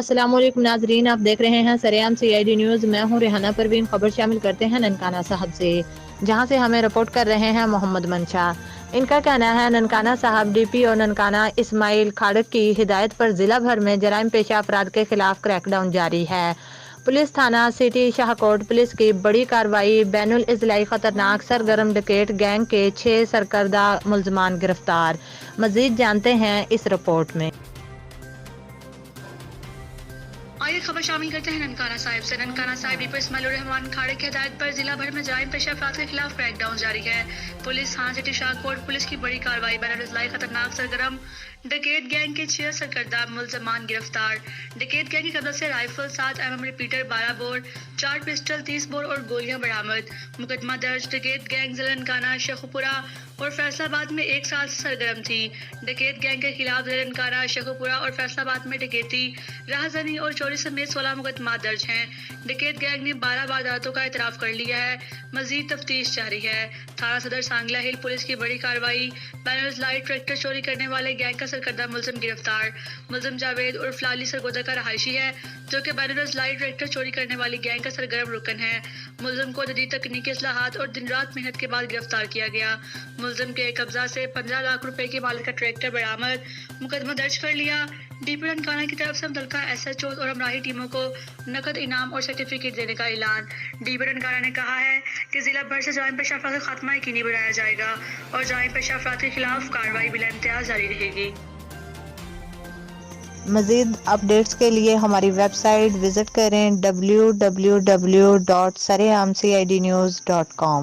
السلام علیکم ناظرین، آپ دیکھ رہے ہیں سریام CID نیوز۔ میں ہوں ریحانہ پروین۔ خبر شامل کرتے ہیں ننکانہ صاحب سے، جہاں سے ہمیں رپورٹ کر رہے ہیں محمد منشا۔ ان کا کہنا ہے ننکانہ صاحب DPO ننکانہ اسماعیل کھاڑک کی ہدایت پر ضلع بھر میں جرائم پیشہ افراد کے خلاف کریک ڈاؤن جاری ہے۔ پولیس تھانہ سٹی شاہکوٹ پولیس کی بڑی کارروائی، بین الاضلاعی خطرناک سرگرم ڈکیٹ گینگ کے 6 سرکردہ ملزمان گرفتار۔ مزید جانتے ہیں اس رپورٹ میں۔ آئیے خبر شامل کرتے ہیں ننکانہ صاحب سے۔ ننکانہ صاحب DPO اسماعیل الرحمان کھاڑک کی ہدایت پر ضلع بھر میں جرائم پیشہ افراد کے خلاف کریک ڈاؤن جاری ہے۔ پولیس تھانہ سٹی شاہکوٹ پولیس کی بڑی کارروائی، بین الاضلاعی خطرناک سرگرم ڈکیٹ گینگ کے 6 سرکردہ ملزمان گرفتار۔ ڈکیٹ گینگ کی قبضہ سے rifle 7 mm repeater 12 bore, 4 pistol 30 bore اور گولیاں برآمد۔ مقدمہ درج۔ ڈکیٹ گینگ ضلع ننکانہ، شیخوپورہ اور فیصل آباد میں 1 سال سے سرگرم تھی۔ ڈکیٹ گینگ کے خلاف ضلع ننکانہ، شیخوپورہ اور فیصل آباد میں ڈکیتی، راہ زنی اور چوری سمیت 16 مقدمات درج ہیں۔ ڈکیت گینگ نے 12 وارداتوں کا اعتراف کر لیا ہے۔ مزید تفتیش جاری ہے۔ تھانہ صدر سانگلہ ہل پولیس کی بڑی کارروائی، بین الاضلاعی ٹریکٹر چوری کرنے والے گینگ کا سرکردہ ملزم گرفتار۔ ملزم جاوید عرف لالی سرگودا کا رہائشی ہے، جو کہ بین الاضلاعی ٹریکٹر چوری کرنے والی گینگ کا سرگرم رکن ہے۔ ملزم کو جدید تکنیکی اصلاحات اور دن رات محنت کے بعد گرفتار کیا گیا۔ ملزم کے قبضہ سے 15 لاکھ روپے کی مالک کا ٹریکٹر برآمد۔ مقدمہ درج کر لیا۔ DPO ننکانہ کی طرف سے متعلقہ SHOs اور ہمراہی ٹیموں کو نقد انعام اور سرٹیفکیٹ دینے کا اعلان۔ DPO ننکانہ نے کہا ہے کہ ضلع بھر سے جرائم پیشہ افراد کا خاتمہ یقینی بنایا جائے گا اور جرائم پیشہ افراد کے خلاف کارروائی بلا امتیاز جاری رہے گی۔ مزید اپڈیٹس کے لیے ہماری ویب سائٹ وزٹ کریں www.sareamcidnews.com۔